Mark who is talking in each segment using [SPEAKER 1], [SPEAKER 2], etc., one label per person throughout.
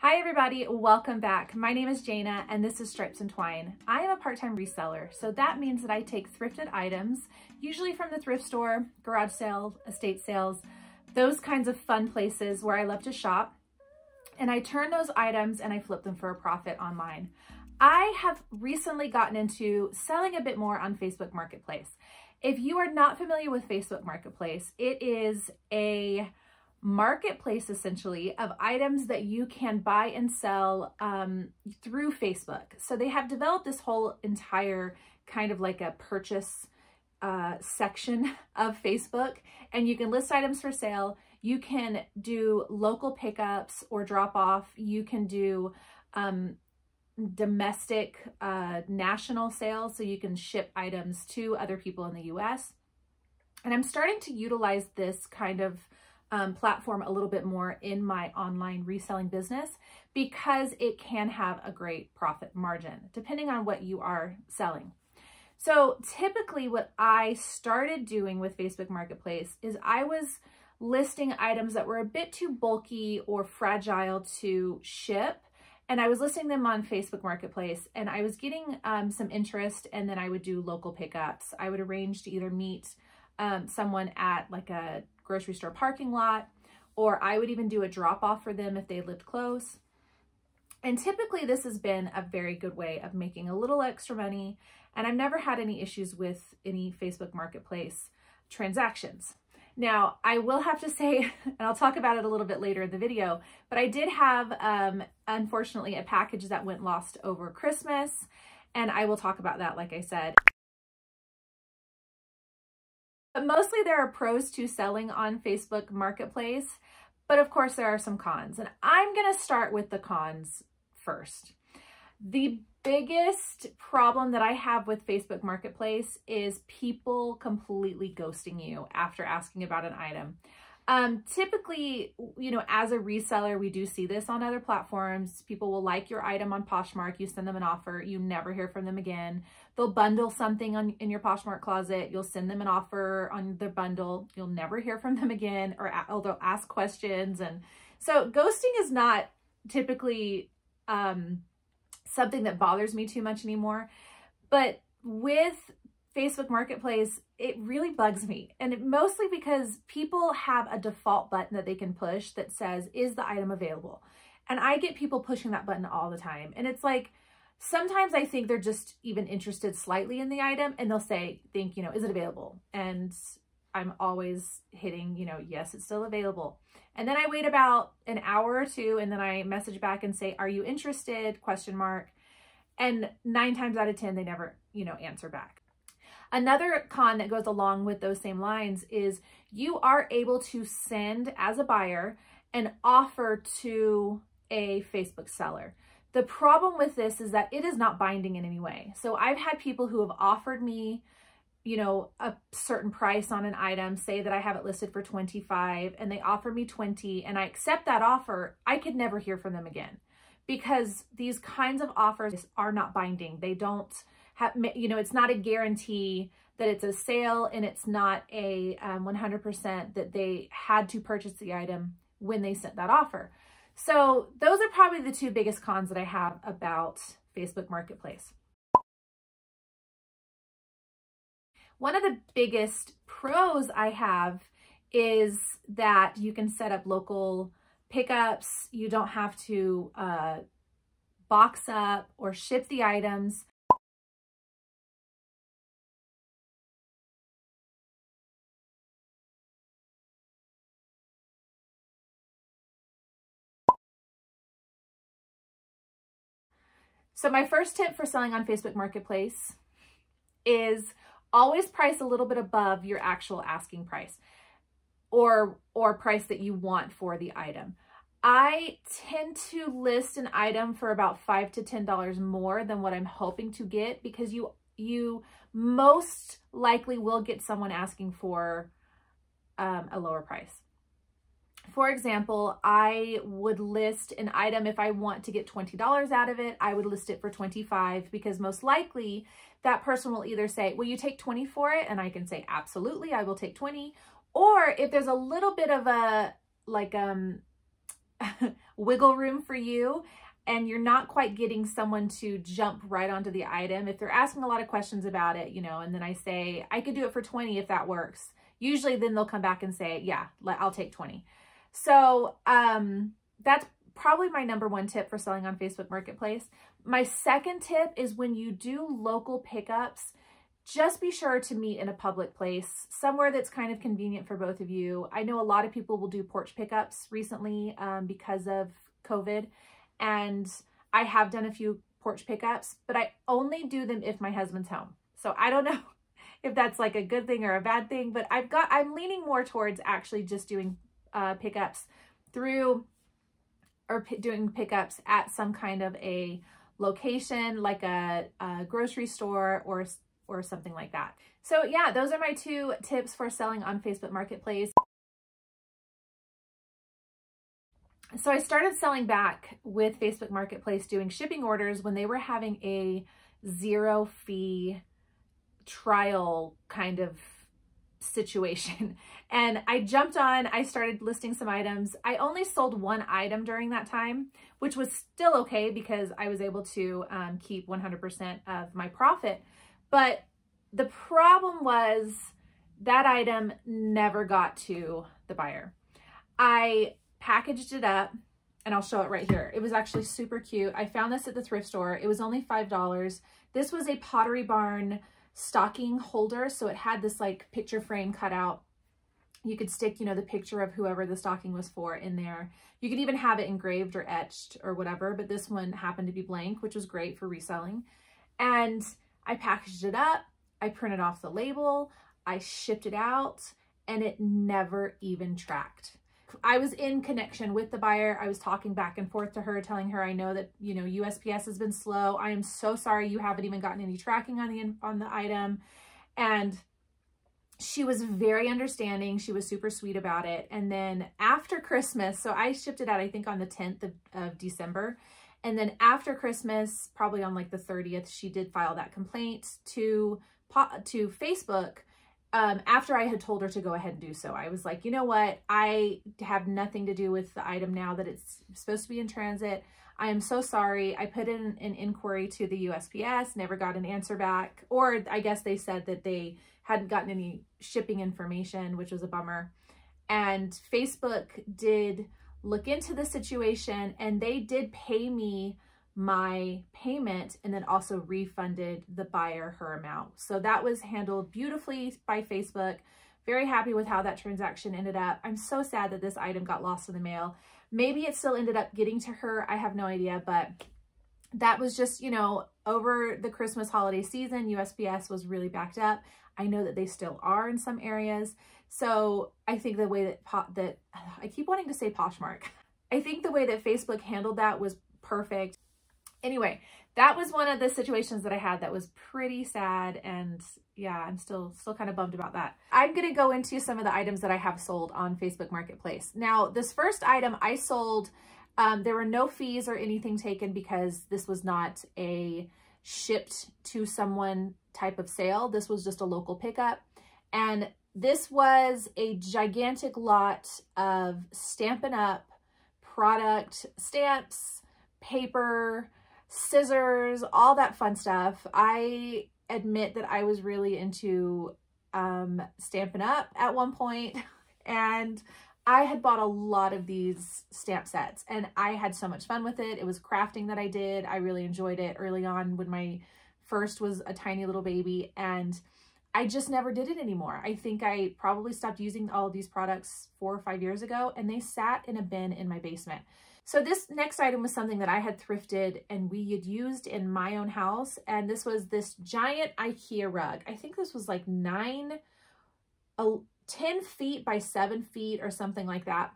[SPEAKER 1] Hi everybody, welcome back. My name is Jana and this is Stripes and Twine. I am a part-time reseller, so that means that I take thrifted items, usually from the thrift store, garage sale, estate sales, those kinds of fun places where I love to shop, and I turn those items and I flip them for a profit online. I have recently gotten into selling a bit more on Facebook Marketplace. If you are not familiar with Facebook Marketplace, it is a marketplace essentially of items that you can buy and sell through Facebook. So they have developed this whole entire kind of like a purchase section of Facebook, and you can list items for sale. You can do local pickups or drop off. You can do domestic national sales, so you can ship items to other people in the US. And I'm starting to utilize this kind of platform a little bit more in my online reselling business because it can have a great profit margin depending on what you are selling. So typically what I started doing with Facebook Marketplace is I was listing items that were a bit too bulky or fragile to ship, and I was listing them on Facebook Marketplace, and I was getting some interest, and then I would do local pickups. I would arrange to either meet someone at like a grocery store parking lot, or I would even do a drop off for them if they lived close. And typically this has been a very good way of making a little extra money, and I've never had any issues with any Facebook Marketplace transactions. Now, I will have to say, and I'll talk about it a little bit later in the video, but I did have, unfortunately, a package that went lost over Christmas, and I will talk about that, like I said. But mostly there are pros to selling on Facebook Marketplace, but of course there are some cons, and I'm going to start with the cons first. The biggest problem that I have with Facebook Marketplace is people completely ghosting you after asking about an item. Typically, you know, as a reseller, we do see this on other platforms. People will like your item on Poshmark, you send them an offer, you never hear from them again. They'll bundle something in your Poshmark closet, you'll send them an offer on their bundle, you'll never hear from them again, or they'll ask questions. And so ghosting is not typically something that bothers me too much anymore. But with Facebook Marketplace, it really bugs me. And mostly because people have a default button that they can push that says, is the item available? And I get people pushing that button all the time. And it's like, sometimes I think they're just even interested slightly in the item, and they'll say, you know, is it available? And I'm always hitting, you know, yes, it's still available. And then I wait about an hour or two, and then I message back and say, are you interested? ? And 9 times out of 10, they never, you know, answer back. Another con that goes along with those same lines is you are able to send, as a buyer, an offer to a Facebook seller. The problem with this is that it is not binding in any way. So I've had people who have offered me, you know, a certain price on an item, say that I have it listed for 25, and they offer me 20, and I accept that offer. I could never hear from them again, because these kinds of offers are not binding. They don't have, you know, it's not a guarantee that it's a sale, and it's not a 100% that they had to purchase the item when they sent that offer. So those are probably the 2 biggest cons that I have about Facebook Marketplace. One of the biggest pros I have is that you can set up local pickups. You don't have to box up or ship the items. So my first tip for selling on Facebook Marketplace is always price a little bit above your actual asking price or price that you want for the item. I tend to list an item for about $5 to $10 more than what I'm hoping to get, because you most likely will get someone asking for a lower price. For example, I would list an item, if I want to get $20 out of it, I would list it for $25, because most likely that person will either say, will you take 20 for it? And I can say, absolutely, I will take 20. Or if there's a little bit of a, like, wiggle room for you, and you're not quite getting someone to jump right onto the item. If they're asking a lot of questions about it, you know, and then I say, I could do it for 20 if that works. Usually then they'll come back and say, yeah, I'll take 20. So that's probably my number one tip for selling on Facebook Marketplace. My second tip is when you do local pickups, just be sure to meet in a public place, somewhere that's kind of convenient for both of you. I know a lot of people will do porch pickups recently because of COVID. And I have done a few porch pickups, but I only do them if my husband's home. So I don't know if that's like a good thing or a bad thing, but I'm leaning more towards actually just doing pickups doing pickups at some kind of a location, like a grocery store or something like that. So yeah, those are my 2 tips for selling on Facebook Marketplace. So I started selling back with Facebook Marketplace doing shipping orders when they were having a 0 fee trial kind of situation. And I jumped on, I started listing some items. I only sold 1 item during that time, which was still okay because I was able to keep 100% of my profit. But the problem was that item never got to the buyer. I packaged it up, and I'll show it right here. It was actually super cute. I found this at the thrift store. It was only $5. This was a Pottery Barn stocking holder. So it had this like picture frame cut out. You could stick, you know, the picture of whoever the stocking was for in there. You could even have it engraved or etched or whatever, but this one happened to be blank, which was great for reselling. And I packaged it up. I printed off the label. I shipped it out, and it never even tracked. I was in connection with the buyer. I was talking back and forth to her, telling her, I know that, you know, USPS has been slow. I am so sorry you haven't even gotten any tracking on the item. And she was very understanding. She was super sweet about it. And then after Christmas, so I shipped it out, I think on the 10th of December. And then after Christmas, probably on like the 30th, she did file that complaint to Facebook. After I had told her to go ahead and do so. I was like, you know what? I have nothing to do with the item now that it's supposed to be in transit. I am so sorry. I put in an inquiry to the USPS, never got an answer back. Or I guess they said that they hadn't gotten any shipping information, which was a bummer. And Facebook did look into the situation, and they did pay me my payment and then also refunded the buyer her amount. So that was handled beautifully by Facebook. Very happy with how that transaction ended up. I'm so sad that this item got lost in the mail. Maybe it still ended up getting to her. I have no idea, but that was just, you know, over the Christmas holiday season, USPS was really backed up. I know that they still are in some areas. So I think the way that I keep wanting to say Poshmark. I think the way that Facebook handled that was perfect. Anyway, that was one of the situations that I had that was pretty sad, and yeah, I'm still kind of bummed about that. I'm going to go into some of the items that I have sold on Facebook Marketplace. Now, this first item I sold, there were no fees or anything taken because this was not a shipped to someone type of sale. This was just a local pickup, and this was a gigantic lot of Stampin' Up! Product, stamps, paper, scissors, all that fun stuff. I admit that I was really into Stampin' Up! At one point, and I had bought a lot of these stamp sets, and I had so much fun with it. It was crafting that I did. I really enjoyed it early on when my first was a tiny little baby, and I just never did it anymore. I think I probably stopped using all of these products 4 or 5 years ago, and they sat in a bin in my basement. So this next item was something that I had thrifted and we had used in my own house. And this was this giant IKEA rug. I think this was like 10 feet by 7 feet or something like that.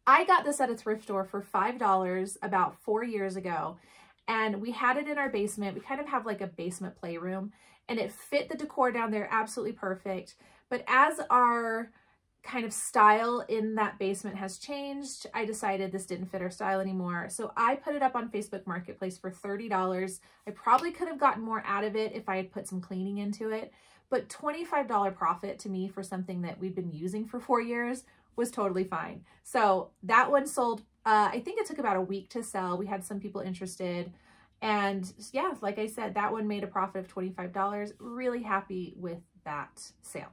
[SPEAKER 1] I got this at a thrift store for $5 about 4 years ago. And we had it in our basement. We kind of have like a basement playroom, and it fit the decor down there absolutely perfect. But as our kind of style in that basement has changed, I decided this didn't fit our style anymore. So I put it up on Facebook Marketplace for $30. I probably could have gotten more out of it if I had put some cleaning into it, but $25 profit to me for something that we've been using for 4 years was totally fine. So that one sold I think it took about a week to sell. We had some people interested. And yeah, like I said, that one made a profit of $25. Really happy with that sale.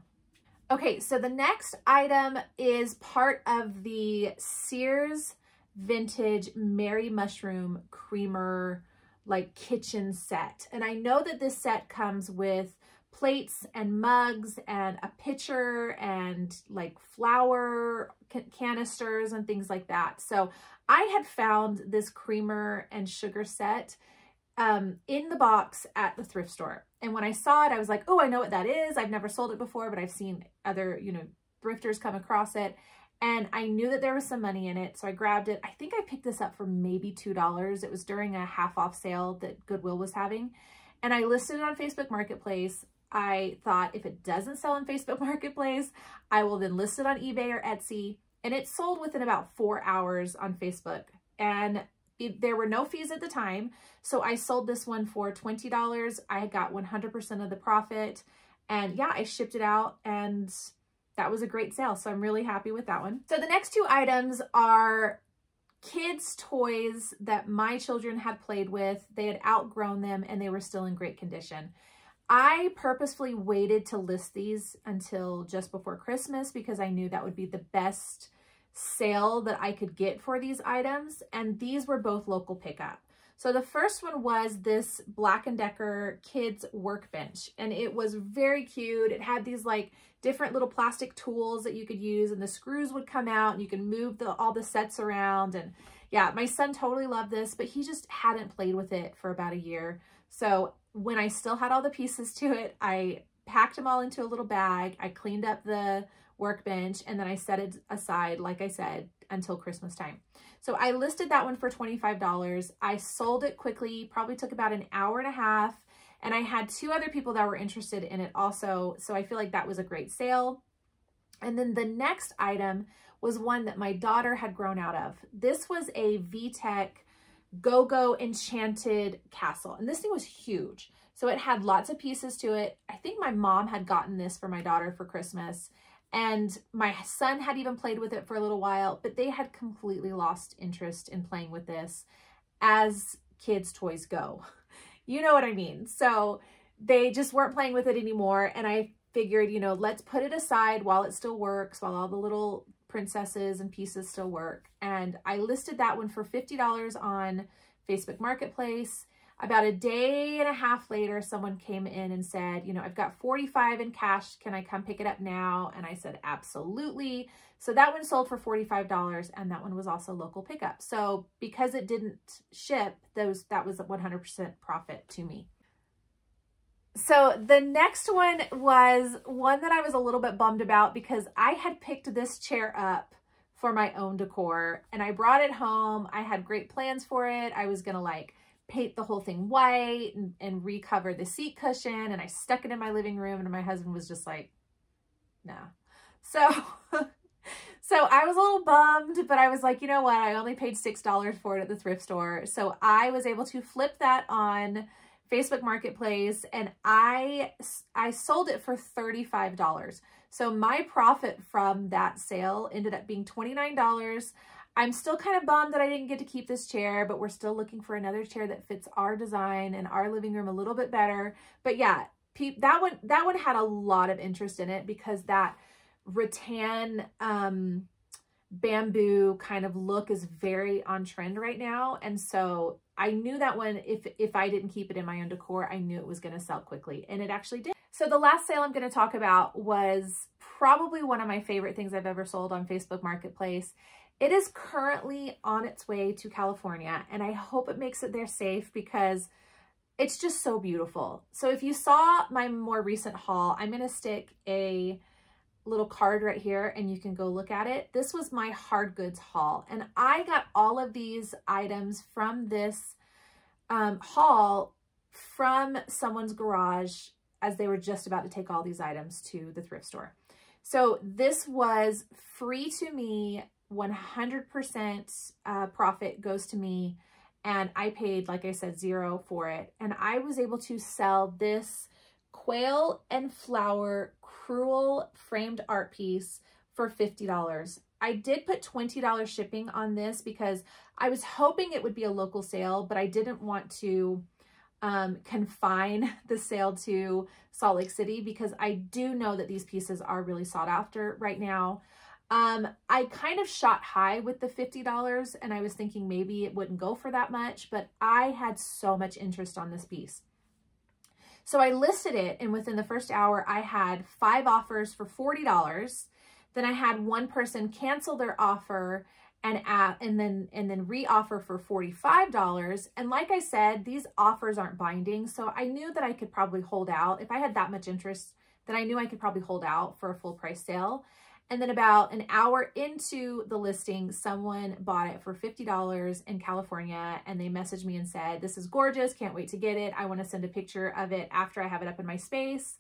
[SPEAKER 1] Okay, so the next item is part of the Sears Vintage Mary Mushroom Creamer like kitchen set. And I know that this set comes with plates and mugs and a pitcher and like flour canisters and things like that. So I had found this creamer and sugar set in the box at the thrift store. And when I saw it, I was like, oh, I know what that is. I've never sold it before, but I've seen other, you know, thrifters come across it. And I knew that there was some money in it. So I grabbed it. I think I picked this up for maybe $2. It was during a half off sale that Goodwill was having. And I listed it on Facebook Marketplace. I thought if it doesn't sell on Facebook Marketplace, I will then list it on eBay or Etsy. And it sold within about 4 hours on Facebook. And there were no fees at the time. So I sold this one for $20. I got 100% of the profit. And yeah, I shipped it out and that was a great sale. So I'm really happy with that one. So the next two items are kids' toys that my children had played with. They had outgrown them and they were still in great condition. I purposefully waited to list these until just before Christmas because I knew that would be the best sale that I could get for these items. And these were both local pickup. So the first one was this Black & Decker kids workbench, and it was very cute. It had these like different little plastic tools that you could use, and the screws would come out and you can move all the sets around. And yeah, my son totally loved this, but he just hadn't played with it for about a year. So when I still had all the pieces to it, I packed them all into a little bag. I cleaned up the workbench and then I set it aside, like I said, until Christmas time. So I listed that one for $25. I sold it quickly, probably took about an hour and a half, and I had 2 other people that were interested in it also. So I feel like that was a great sale. And then the next item was one that my daughter had grown out of. This was a VTech Go-Go Enchanted Castle. And this thing was huge. So it had lots of pieces to it. I think my mom had gotten this for my daughter for Christmas. And my son had even played with it for a little while, but they had completely lost interest in playing with this as kids' toys go. You know what I mean? So they just weren't playing with it anymore. And I figured, you know, let's put it aside while it still works, while all the little princesses and pieces still work. And I listed that one for $50 on Facebook Marketplace. About a day and a half later, someone came in and said, you know, I've got 45 in cash. Can I come pick it up now? And I said, absolutely. So that one sold for $45, and that one was also local pickup. So because it didn't ship, that was a 100% profit to me. So the next one was one that I was a little bit bummed about because I had picked this chair up for my own decor and I brought it home. I had great plans for it. I was going to like paint the whole thing white and recover the seat cushion, and I stuck it in my living room, and my husband was just like, no. So I was a little bummed, but I was like, you know what? I only paid $6 for it at the thrift store. So I was able to flip that on Facebook Marketplace, and I sold it for $35. So my profit from that sale ended up being $29. I'm still kind of bummed that I didn't get to keep this chair, but we're still looking for another chair that fits our design and our living room a little bit better. But yeah, that one had a lot of interest in it because that rattan bamboo kind of look is very on trend right now. And so I knew that one, if I didn't keep it in my own decor, I knew it was going to sell quickly, and it actually did. So the last sale I'm going to talk about was probably one of my favorite things I've ever sold on Facebook Marketplace. It is currently on its way to California, and I hope it makes it there safe because it's just so beautiful. So if you saw my more recent haul, I'm going to stick a little card right here and you can go look at it. This was my hard goods haul, and I got all of these items from this haul from someone's garage as they were just about to take all these items to the thrift store. So this was free to me. 100% profit goes to me, and I paid, like I said, $0 for it. And I was able to sell this quail and flower crewel framed art piece for $50. I did put $20 shipping on this because I was hoping it would be a local sale, but I didn't want to confine the sale to Salt Lake City because I do know that these pieces are really sought after right now. I kind of shot high with the $50 and I was thinking maybe it wouldn't go for that much, but I had so much interest on this piece. So I listed it, and within the first hour, I had 5 offers for $40. Then I had one person cancel their offer and then re-offer for $45. And like I said, these offers aren't binding, so I knew that I could probably hold out. If I had that much interest, then I knew I could probably hold out for a full price sale. And then about an hour into the listing, someone bought it for $50 in California, and they messaged me and said, "This is gorgeous, can't wait to get it. I want to send a picture of it after I have it up in my space."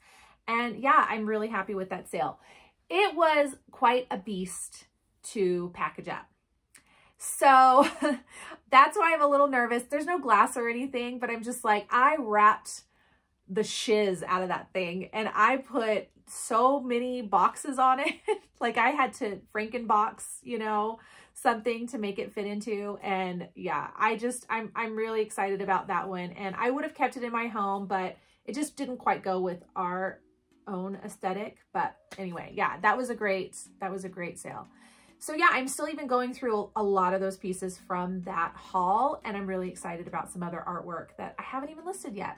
[SPEAKER 1] And yeah, I'm really happy with that sale. It was quite a beast to package up. So that's why I'm a little nervous. There's no glass or anything, but I'm just like, I wrapped the shiz out of that thing and I put so many boxes on it. Like I had to Frankenbox, you know, something to make it fit into. And yeah, I'm really excited about that one. And I would have kept it in my home, but it just didn't quite go with our own aesthetic. But anyway, yeah, that was a great sale. So yeah, I'm still even going through a lot of those pieces from that haul, and I'm really excited about some other artwork that I haven't even listed yet.